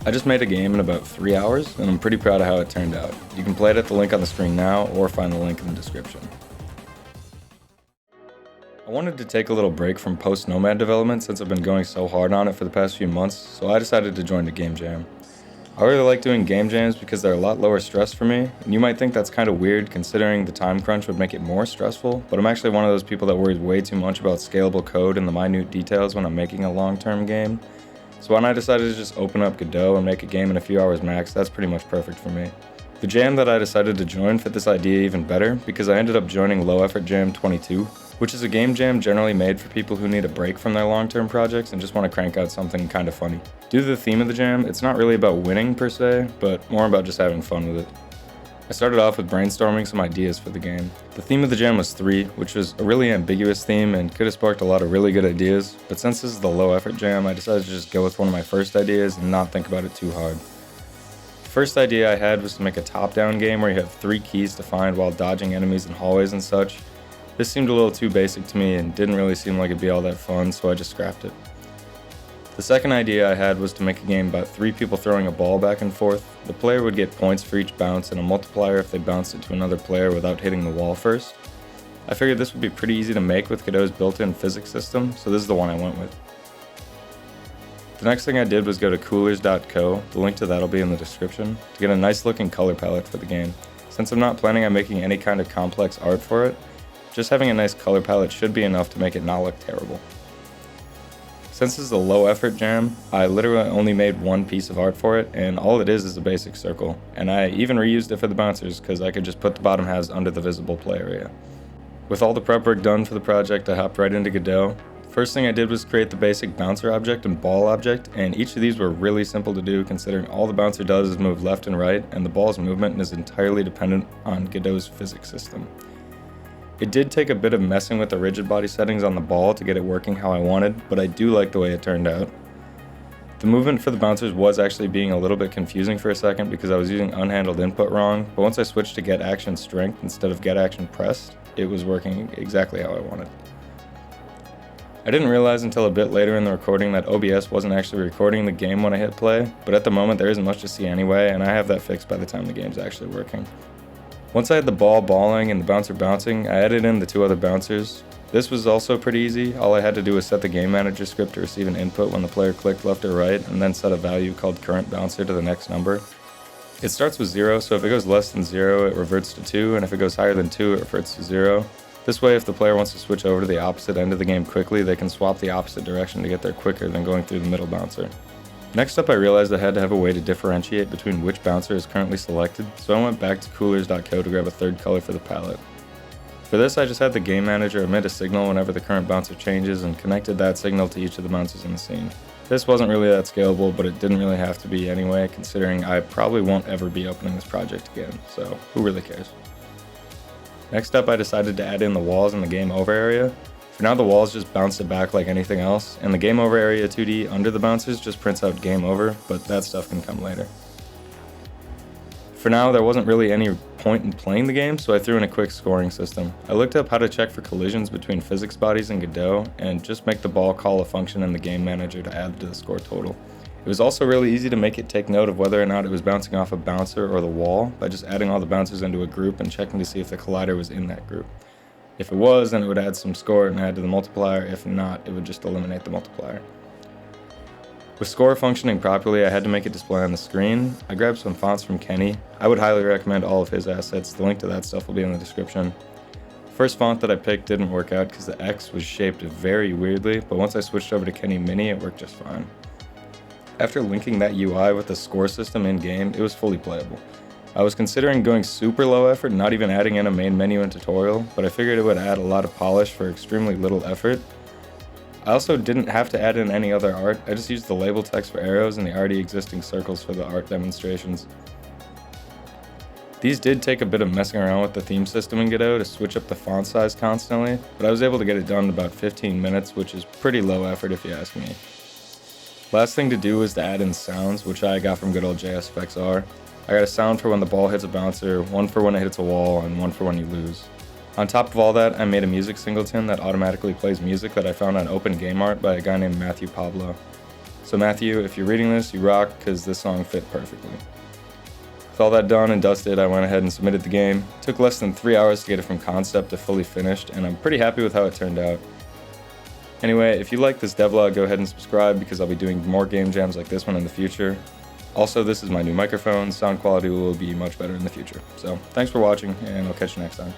I just made a game in about 3 hours, and I'm pretty proud of how it turned out. You can play it at the link on the screen now, or find the link in the description. I wanted to take a little break from post-Nomad development since I've been going so hard on it for the past few months, so I decided to join the game jam. I really like doing game jams because they're a lot lower stress for me, and you might think that's kind of weird considering the time crunch would make it more stressful, but I'm actually one of those people that worries way too much about scalable code and the minute details when I'm making a long-term game. So when I decided to just open up Godot and make a game in a few hours max, that's pretty much perfect for me. The jam that I decided to join fit this idea even better because I ended up joining Low Effort Jam 22, which is a game jam generally made for people who need a break from their long-term projects and just want to crank out something kind of funny. Due to the theme of the jam, it's not really about winning per se, but more about just having fun with it. I started off with brainstorming some ideas for the game. The theme of the jam was 3, which was a really ambiguous theme and could have sparked a lot of really good ideas, but since this is the low effort jam, I decided to just go with one of my first ideas and not think about it too hard. The first idea I had was to make a top-down game where you have 3 keys to find while dodging enemies in hallways and such. This seemed a little too basic to me and didn't really seem like it'd be all that fun, so I just scrapped it. The second idea I had was to make a game about 3 people throwing a ball back and forth. The player would get points for each bounce and a multiplier if they bounced it to another player without hitting the wall first. I figured this would be pretty easy to make with Godot's built-in physics system, so this is the one I went with. The next thing I did was go to coolers.co, the link to that will be in the description, to get a nice looking color palette for the game. Since I'm not planning on making any kind of complex art for it, just having a nice color palette should be enough to make it not look terrible. Since this is a low effort jam, I literally only made one piece of art for it, and all it is a basic circle. And I even reused it for the bouncers because I could just put the bottom halves under the visible play area. With all the prep work done for the project, I hopped right into Godot. First thing I did was create the basic bouncer object and ball object, and each of these were really simple to do considering all the bouncer does is move left and right, and the ball's movement is entirely dependent on Godot's physics system. It did take a bit of messing with the rigid body settings on the ball to get it working how I wanted, but I do like the way it turned out. The movement for the bouncers was actually being a little bit confusing for a second because I was using unhandled input wrong, but once I switched to get action strength instead of get action pressed, it was working exactly how I wanted. I didn't realize until a bit later in the recording that OBS wasn't actually recording the game when I hit play, but at the moment there isn't much to see anyway, and I have that fixed by the time the game's actually working. Once I had the ball balling and the bouncer bouncing, I added in the 2 other bouncers. This was also pretty easy. All I had to do was set the game manager script to receive an input when the player clicked left or right, and then set a value called current bouncer to the next number. It starts with 0, so if it goes less than 0, it reverts to 2, and if it goes higher than 2, it reverts to 0. This way, if the player wants to switch over to the opposite end of the game quickly, they can swap the opposite direction to get there quicker than going through the middle bouncer. Next up, I realized I had to have a way to differentiate between which bouncer is currently selected, so I went back to coolers.co to grab a third color for the palette. For this, I just had the game manager emit a signal whenever the current bouncer changes and connected that signal to each of the bouncers in the scene. This wasn't really that scalable, but it didn't really have to be anyway, considering I probably won't ever be opening this project again, so who really cares? Next up, I decided to add in the walls in the game over area. For now, the walls just bounce it back like anything else, and the game over area 2D under the bouncers just prints out game over, but that stuff can come later. For now, there wasn't really any point in playing the game, so I threw in a quick scoring system. I looked up how to check for collisions between physics bodies in Godot, and just make the ball call a function in the game manager to add to the score total. It was also really easy to make it take note of whether or not it was bouncing off a bouncer or the wall by just adding all the bouncers into a group and checking to see if the collider was in that group. If it was, then it would add some score and add to the multiplier. If not, it would just eliminate the multiplier. With score functioning properly, I had to make it display on the screen. I grabbed some fonts from Kenny. I would highly recommend all of his assets. The link to that stuff will be in the description. The first font that I picked didn't work out because the X was shaped very weirdly, but once I switched over to Kenny Mini, it worked just fine. After linking that UI with the score system in-game, it was fully playable. I was considering going super low effort and not even adding in a main menu and tutorial, but I figured it would add a lot of polish for extremely little effort. I also didn't have to add in any other art, I just used the label text for arrows and the already existing circles for the art demonstrations. These did take a bit of messing around with the theme system in Godot to switch up the font size constantly, but I was able to get it done in about 15 minutes, which is pretty low effort if you ask me. Last thing to do was to add in sounds, which I got from good old JSFXR. I got a sound for when the ball hits a bouncer, one for when it hits a wall, and one for when you lose. On top of all that, I made a music singleton that automatically plays music that I found on OpenGameArt by a guy named Matthew Pablo. So Matthew, if you're reading this, you rock, because this song fit perfectly. With all that done and dusted, I went ahead and submitted the game. It took less than 3 hours to get it from concept to fully finished, and I'm pretty happy with how it turned out. Anyway, if you like this devlog, go ahead and subscribe, because I'll be doing more game jams like this one in the future. Also, this is my new microphone. Sound quality will be much better in the future. So thanks for watching, and I'll catch you next time.